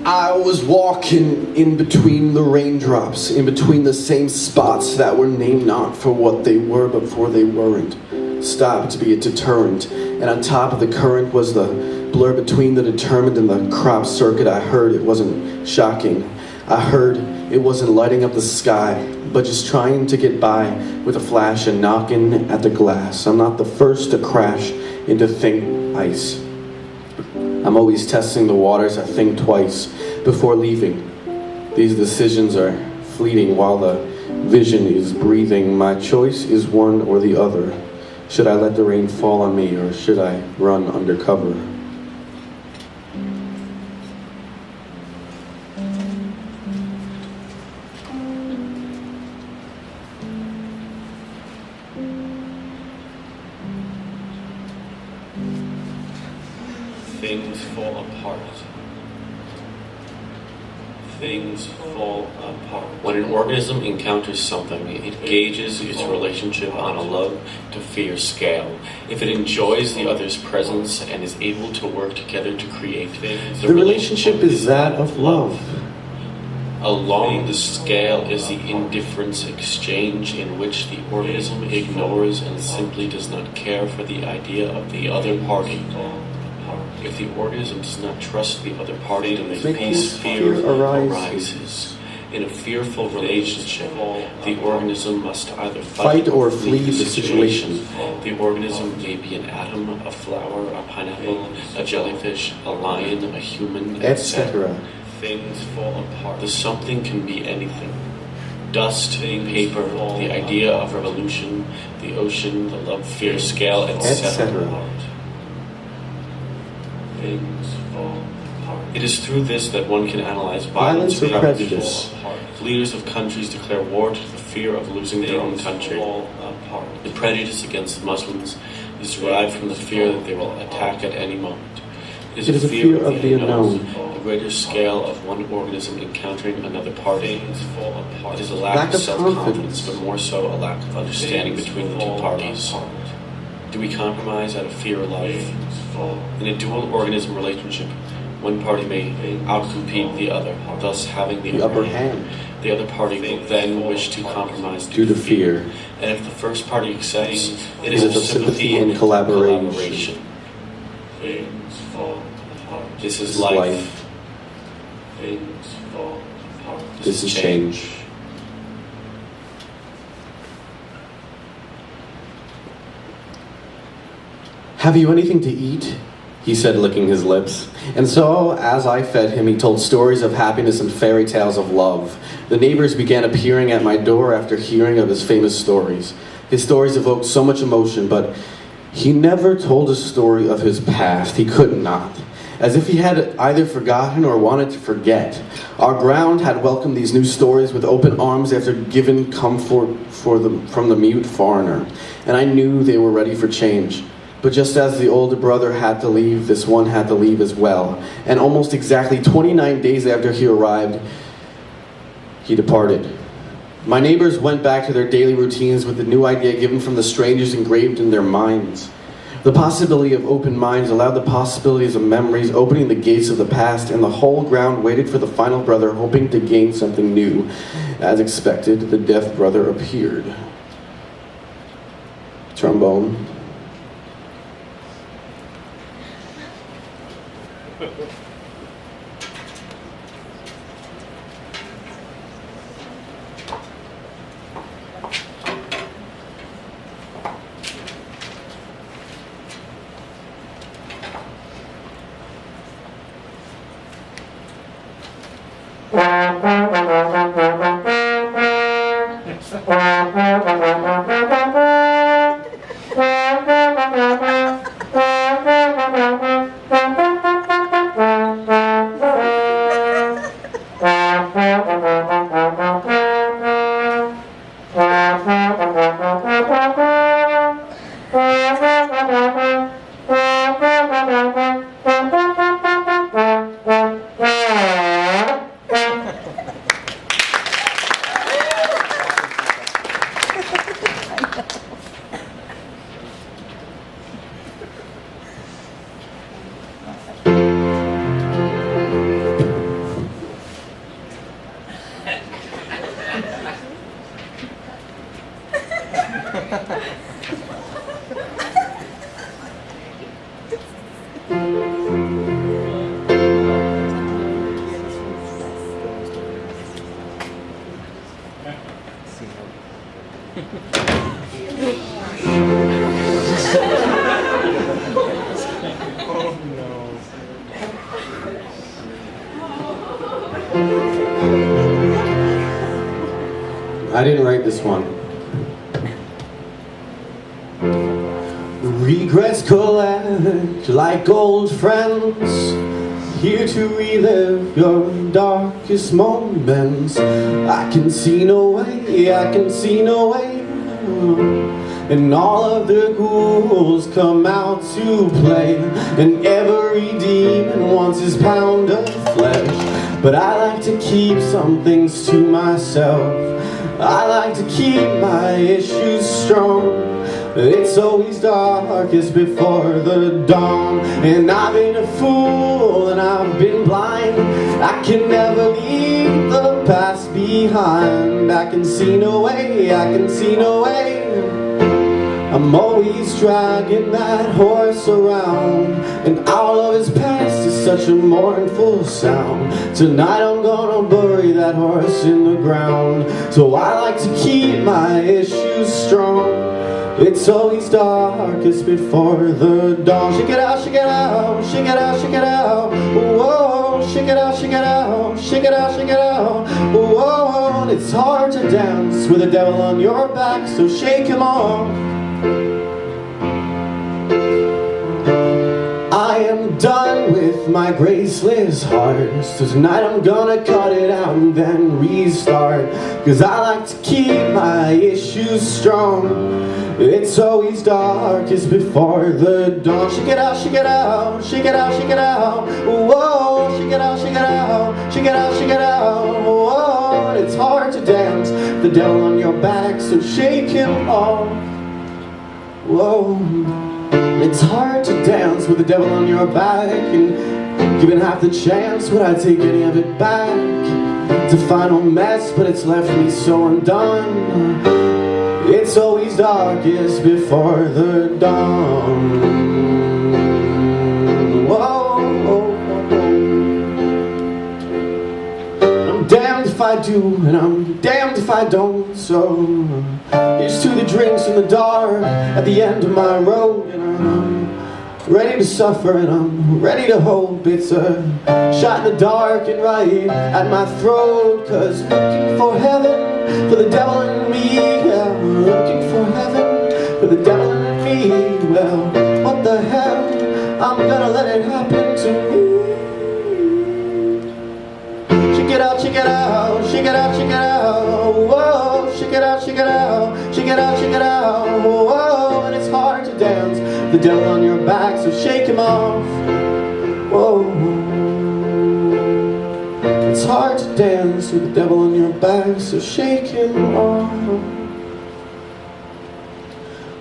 I was walking in between the raindrops, in between the same spots that were named not for what they were before they weren't. Stopped to be a deterrent, and on top of the current was the blur between the determined and the crop circuit. I heard it wasn't shocking. I heard it wasn't lighting up the sky, but just trying to get by with a flash and knocking at the glass. I'm not the first to crash into thin ice. I'm always testing the waters. I think twice before leaving. These decisions are fleeting while the vision is breathing. My choice is one or the other. Should I let the rain fall on me, or should I run undercover? Things fall apart. Things fall apart. When an organism encounters something, it gauges its relationship on a love to fear scale. If it enjoys the other's presence and is able to work together to create things, the relationship is that of love. Along the scale is the indifference exchange in which the organism ignores and simply does not care for the idea of the other party. If the organism does not trust the other party, then fear arises. In a fearful relationship, the organism must either fight or flee the situation. The organism may be an atom, a flower, a pineapple, a jellyfish, a lion, a human, etc. Things fall apart. The something can be anything. Dust, paper, the idea of revolution, the ocean, the love-fear scale, etc. Things fall apart. It is through this that one can analyze violence or prejudice. Leaders of countries declare war to the fear of losing their own country. The prejudice against Muslims is derived from the fear that they will attack at any moment. It is a fear of the unknown, a greater scale of one organism encountering another party. It is a lack of self-confidence, but more so a lack of understanding between the two parties. Do we compromise out of fear or love? In a dual organism relationship, one party may outcompete the other, thus having the upper hand. The other party will then wish to compromise due to fear. And if the first party accepts, it is a sympathy and collaboration. This is life. This is change. Have you anything to eat? He said, licking his lips. And so, as I fed him, he told stories of happiness and fairy tales of love. The neighbors began appearing at my door after hearing of his famous stories. His stories evoked so much emotion, but he never told a story of his past. He could not. As if he had either forgotten or wanted to forget. Our ground had welcomed these new stories with open arms after giving comfort from the mute foreigner. And I knew they were ready for change. But just as the older brother had to leave, this one had to leave as well. And almost exactly 29 days after he arrived, he departed. My neighbors went back to their daily routines with the new idea given from the strangers engraved in their minds. The possibility of open minds allowed the possibilities of memories, opening the gates of the past, and the whole ground waited for the final brother, hoping to gain something new. As expected, the deaf brother appeared. Trombone. I didn't write this one. Regrets collect like old friends, here to relive your darkest moments. I can see no way, I can see no way, and all of the ghouls come out to play, and every demon wants his pound of flesh. But I like to keep some things to myself. I like to keep my issues strong. It's always darkest before the dawn, and I've been a fool and I've been blind. I can never leave the past behind. I can see no way, I can see no way. I'm always dragging that horse around, and all of his past is such a mournful sound. Tonight I'm gonna bury that horse in the ground. So I like to keep my issues strong. It's always darkest before the dawn. Shake it out, shake it out, shake it out, shake it out. Whoa, shake it out, shake it out, shake it out, shake it out. Whoa, and it's hard to dance with the devil on your back, so shake him off. I am done with my graceless heart, so tonight I'm gonna cut it out and then restart. Cause I like to keep my issues strong. It's always darkest before the dawn. Shake it out, shake it out, shake it out, shake it out. Whoa, shake it out, shake it out, shake it out, shake it out. Whoa, and it's hard to dance, the devil on your back, so shake him off. Whoa, it's hard to dance with the devil on your back, and given half the chance, would I take any of it back? It's a final mess, but it's left me so undone. It's always darkest before the dawn. Whoa, I'm damned if I do, and I'm damned if I don't. So here's to the drinks in the dark at the end of my road, and I'm ready to suffer and I'm ready to hope. It's a shot in the dark and right at my throat. Cause looking for heaven for the devil in me, yeah. Looking for heaven for the devil in me. Well, what the hell, I'm gonna let it happen to me. Shake it out, shake it out, shake it out, shake it out. Whoa, shake it out, shake it out, shake it out, shake it out. Whoa, and it's hard to dance, the devil on your back, so shake him off. Whoa, it's hard to dance with the devil on your back, so shake him off.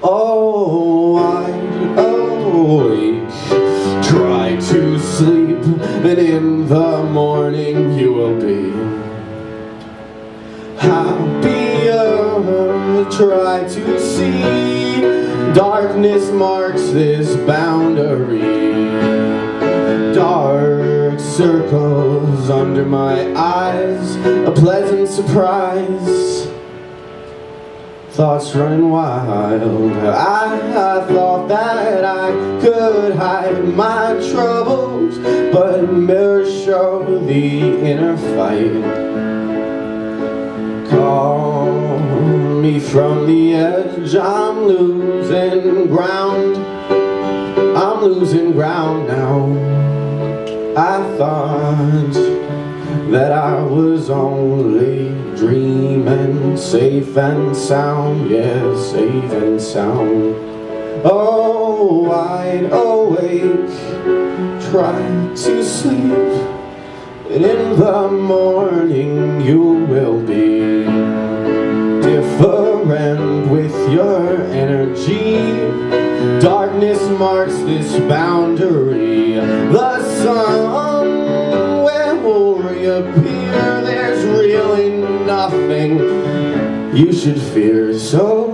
Oh, wide awake, try to sleep, and in the morning you will be happier. Try to see, darkness marks this boundary. Dark circles under my eyes, a pleasant surprise. Thoughts running wild. I thought that I could hide my troubles, but mirrors show the inner fight. Call me from the edge, I'm losing ground. I'm losing ground now. I thought that I was only dreaming, safe and sound, yes, safe and sound. Oh, wide awake, try to sleep, and in the morning you will be different with your energy. Darkness marks this boundary. The sun will reappear. There's really nothing you should fear. So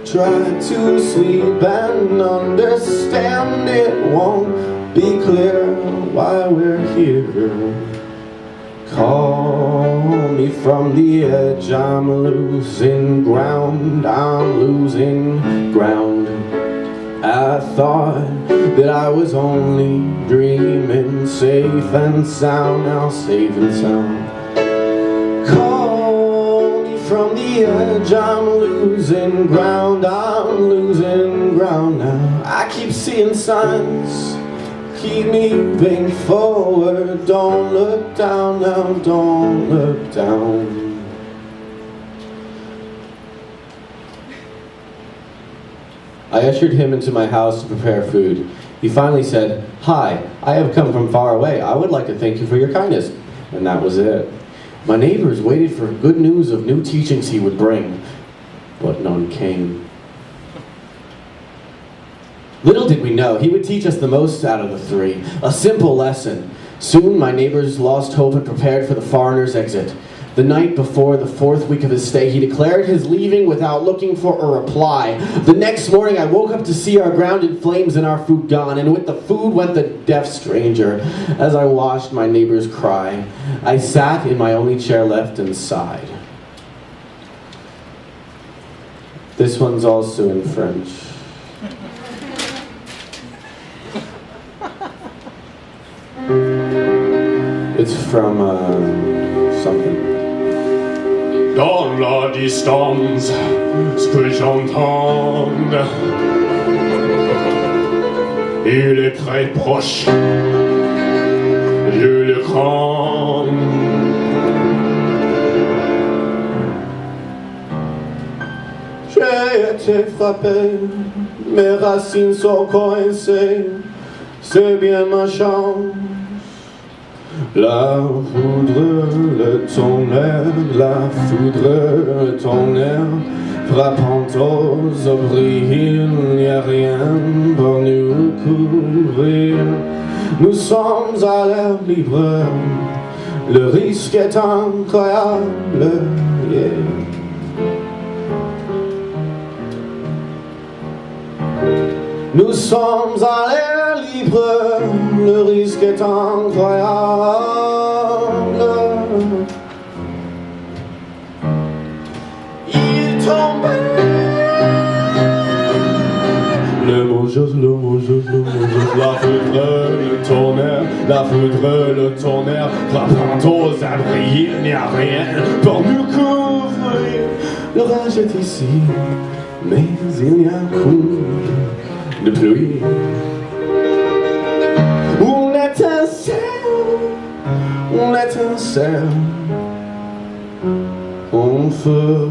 try to sleep and understand it won't be clear why we're here. Call me me from the edge. I'm losing ground, I'm losing ground. I thought that I was only dreaming, safe and sound, now safe and sound. Call me from the edge, I'm losing ground, I'm losing ground now. I keep seeing signs, keep moving forward. Don't look down now, don't look down. I ushered him into my house to prepare food. He finally said, "Hi, I have come from far away. I would like to thank you for your kindness." And that was it. My neighbors waited for good news of new teachings he would bring, but none came. Little did we know, he would teach us the most out of the three, a simple lesson. Soon my neighbors lost hope and prepared for the foreigner's exit. The night before the 4th week of his stay, he declared his leaving without looking for a reply. The next morning, I woke up to see our ground in flames and our food gone, and with the food went the deaf stranger. As I watched my neighbors cry, I sat in my only chair left and sighed. This one's also in French. It's from something. Dans la distance, ce que j'entends, il est très proche, je le crains. J'ai été frappé, mes racines sont coincées, c'est bien ma chance. La foudre, le tonnerre, la foudre, le tonnerre, frappant aux abris, il n'y a rien pour nous couvrir. Nous sommes à l'air libre, le risque est incroyable. Yeah. Nous sommes à l'air libre, le risque est incroyable. Il tombait. Le mot juste, le mot juste, le mot juste. La foudre, le tonnerre, la foudre, le tonnerre, frappant aux abris, il n'y a rien pour nous couvrir. L'orage est ici, mais il n'y a qu'une de pluie. On étincelle, on feu.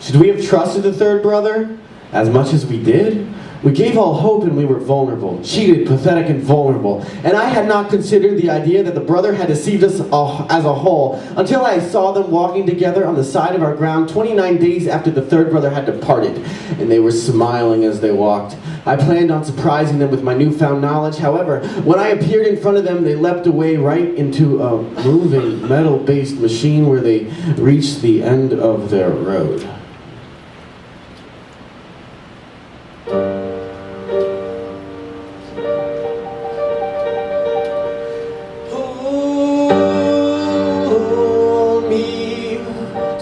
Should we have trusted the third brother as much as we did? We gave all hope and we were vulnerable, cheated, pathetic, and vulnerable. And I had not considered the idea that the brother had deceived us as a whole until I saw them walking together on the side of our ground 29 days after the third brother had departed. And they were smiling as they walked. I planned on surprising them with my newfound knowledge. However, when I appeared in front of them, they leapt away right into a moving metal-based machine where they reached the end of their road.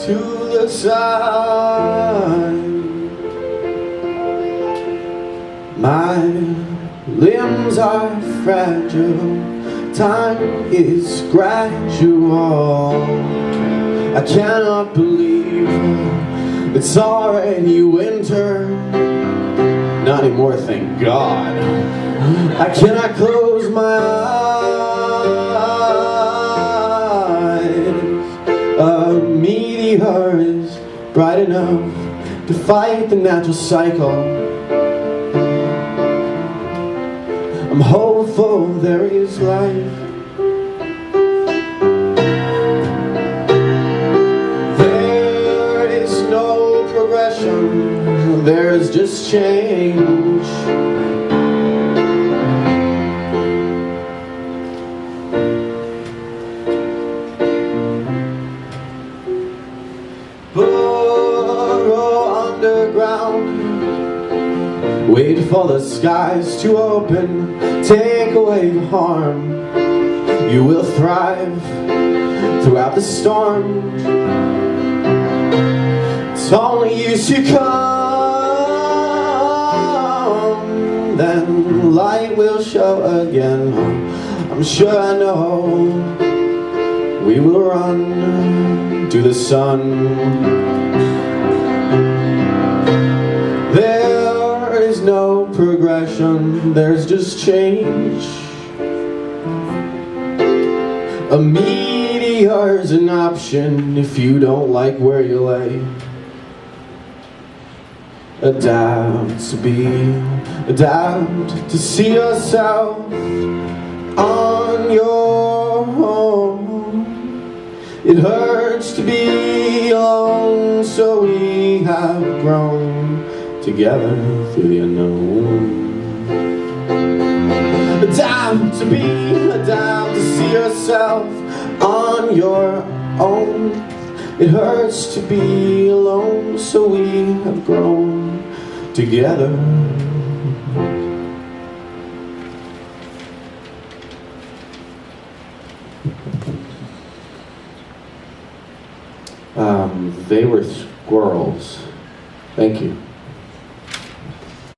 To the side, my limbs are fragile, time is gradual. I cannot believe it's already winter. Not anymore, thank God. I cannot close my eyes. A meteor is bright enough to fight the natural cycle. I'm hopeful there is life. There is no progression, there's just change. Wait for the skies to open, take away the harm. You will thrive throughout the storm. It's only you to come, then light will show again. I'm sure I know we will run to the sun. There is no progression, there's just change. A meteor's an option if you don't like where you lay. Adapt to see yourself on your own. It hurts to be alone, so we have grown together through the unknown. Adapt to see yourself on your own. It hurts to be alone, so we have grown together. They were squirrels. Thank you.